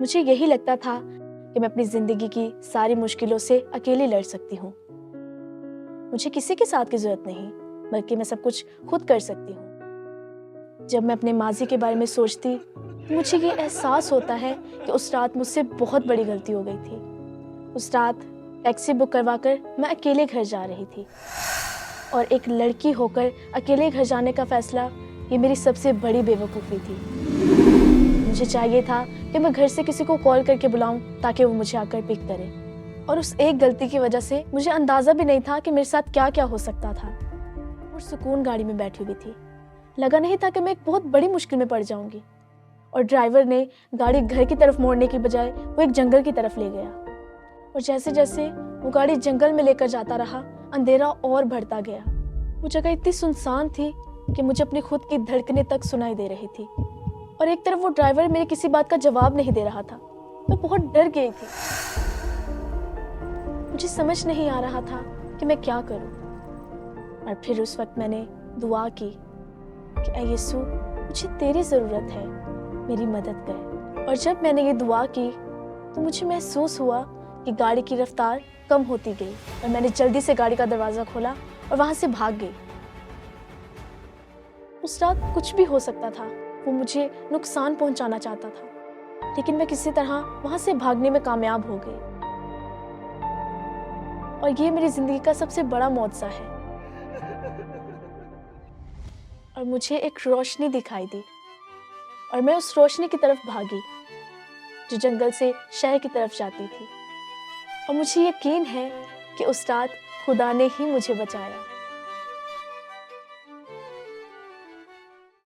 मुझे यही लगता था कि मैं अपनी ज़िंदगी की सारी मुश्किलों से अकेली लड़ सकती हूँ। मुझे किसी के साथ की ज़रूरत नहीं, बल्कि मैं सब कुछ खुद कर सकती हूँ। जब मैं अपने माजी के बारे में सोचती तो मुझे ये एहसास होता है कि उस रात मुझसे बहुत बड़ी गलती हो गई थी। उस रात टैक्सी बुक करवाकर मैं अकेले घर जा रही थी और एक लड़की होकर अकेले घर जाने का फ़ैसला ये मेरी सबसे बड़ी बेवकूफ़ी थी। मुझे चाहिए था कि मैं घर से किसी को कॉल करके बुलाऊं ताकि वो मुझे आकर पिक करे, और उस एक गलती की वजह से मुझे अंदाज़ा भी नहीं था कि मेरे साथ क्या क्या हो सकता था। और सुकून गाड़ी में बैठी हुई थी, लगा नहीं था कि मैं एक बहुत बड़ी मुश्किल में पड़ जाऊंगी। और ड्राइवर ने गाड़ी घर की तरफ मोड़ने की बजाय वो एक जंगल की तरफ ले गया, और जैसे जैसे वो गाड़ी जंगल में लेकर जाता रहा, अंधेरा और बढ़ता गया। वो जगह इतनी सुनसान थी कि मुझे अपनी खुद की धड़कनें तक सुनाई दे रही थी, और एक तरफ वो ड्राइवर मेरी किसी बात का जवाब नहीं दे रहा था। मैं बहुत डर गई थी। मुझे समझ नहीं आ रहा था कि मैं क्या करूं। और फिर उस वक्त मैंने दुआ की कि ऐ यीशु, मुझे तेरी ज़रूरत है, मेरी मदद कर। और जब मैंने ये दुआ की तो मुझे महसूस हुआ कि गाड़ी की रफ्तार कम होती गई, और मैंने जल्दी से गाड़ी का दरवाज़ा खोला और वहाँ से भाग गई। उस रात कुछ भी हो सकता था, वो मुझे नुकसान पहुंचाना चाहता था, लेकिन मैं किसी तरह वहाँ से भागने में कामयाब हो गई। और ये मेरी ज़िंदगी का सबसे बड़ा मौजज़ा है। और मुझे एक रोशनी दिखाई दी, और मैं उस रोशनी की तरफ भागी जो जंगल से शहर की तरफ जाती थी। और मुझे यकीन है कि उस रात खुदा ने ही मुझे बचाया।